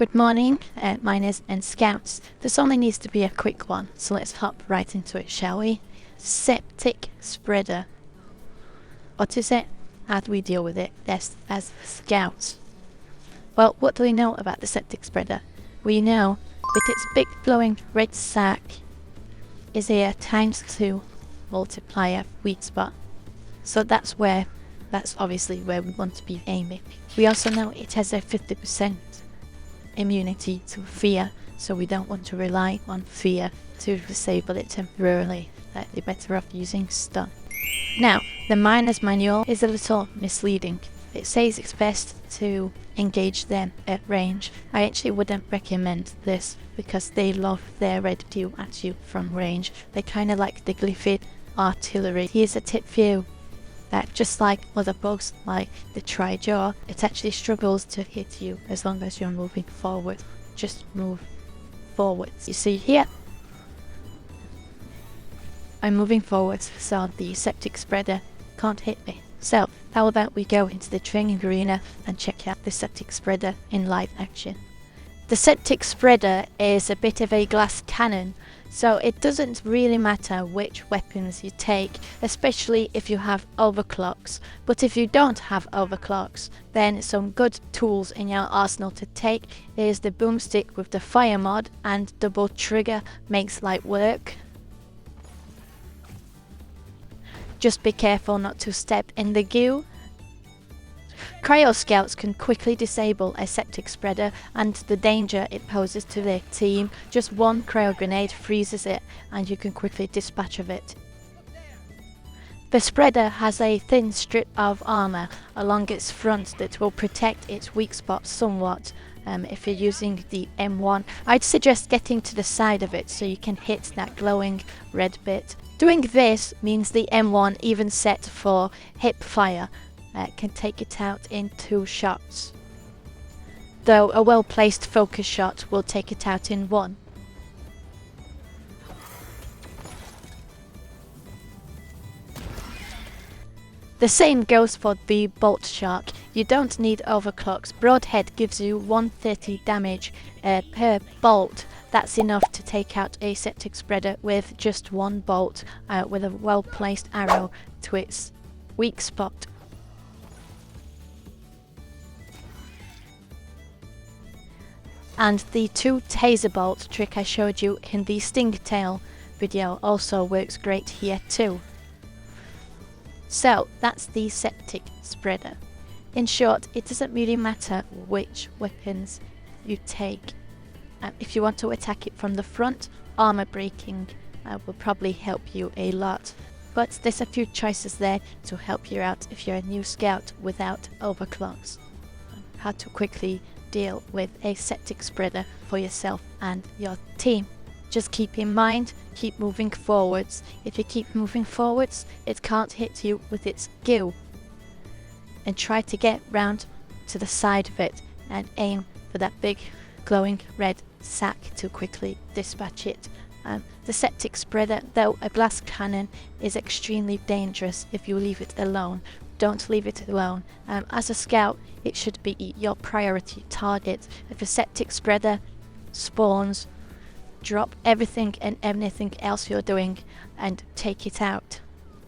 Good morning, miners and scouts. This only needs to be a quick one, so let's hop right into it, shall we? Septic Spreader. What is it? How do we deal with it best as scouts? Well, what do we know about the Septic Spreader? We know that its big glowing red sac is a ×2 multiplier weak spot. So that's obviously where we want to be aiming. We also know it has a 50% immunity to fear, so we don't want to rely on fear to disable it temporarily. You're better off using stun. Now, the miner's manual is a little misleading. It says it's best to engage them at range. I actually wouldn't recommend this because they love their red pew at you from range. They kind of like the Glyphid artillery. Here's a tip for you. That just like other bugs like the tri-jaw, it actually struggles to hit you as long as you're moving forward. Just move forwards. You see here, I'm moving forwards, so the Septic Spreader can't hit me. So how about we go into the training arena and check out the Septic Spreader in live action. The Septic Spreader is a bit of a glass cannon, so it doesn't really matter which weapons you take, especially if you have overclocks. But if you don't have overclocks, then some good tools in your arsenal to take is the boomstick with the fire mod, and double trigger makes light work. Just be careful not to step in the goo. Cryo Scouts can quickly disable a Septic Spreader and the danger it poses to their team. Just one cryo grenade freezes it and you can quickly dispatch of it. The spreader has a thin strip of armour along its front that will protect its weak spot somewhat. If you're using the M1, I'd suggest getting to the side of it so you can hit that glowing red bit. Doing this means the M1, even set for hip fire, can take it out in 2 shots, though a well-placed focus shot will take it out in 1. The same goes for the Bolt Shark. You don't need overclocks. Broadhead gives you 130 damage per bolt. That's enough to take out a Septic Spreader with just 1 bolt with a well-placed arrow to its weak spot. And the 2 taser bolt trick I showed you in the Stingtail video also works great here too. So that's the Septic Spreader. In short, it doesn't really matter which weapons you take. If you want to attack it from the front, armor breaking will probably help you a lot. But there's a few choices there to help you out if you're a new scout without overclocks. How to quickly deal with a Septic Spreader for yourself and your team. Just keep in mind, keep moving forwards. If you keep moving forwards, it can't hit you with its goo. And try to get round to the side of it and aim for that big glowing red sack to quickly dispatch it. The Septic Spreader, though a glass cannon, is extremely dangerous if you leave it alone. Don't leave it alone. As a scout, it should be your priority target. If a Septic Spreader spawns, drop everything and anything else you're doing and take it out.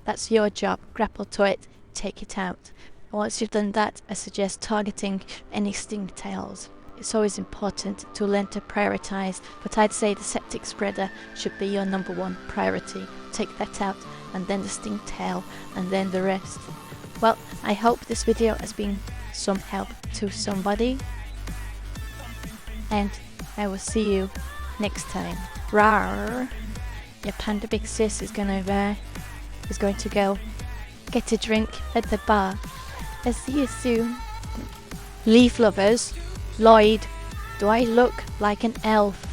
That's your job. Grapple to it, take it out. Once you've done that, I suggest targeting any stingtails. It's always important to learn to prioritize, but I'd say the Septic Spreader should be your #1 priority. Take that out, and then the stingtail, and then the rest. Well, I hope this video has been some help to somebody, and I will see you next time. Rawr! Your Panda Big Sis is going to go get a drink at the bar. I'll see you soon. Leaf lovers, Lloyd, do I look like an elf?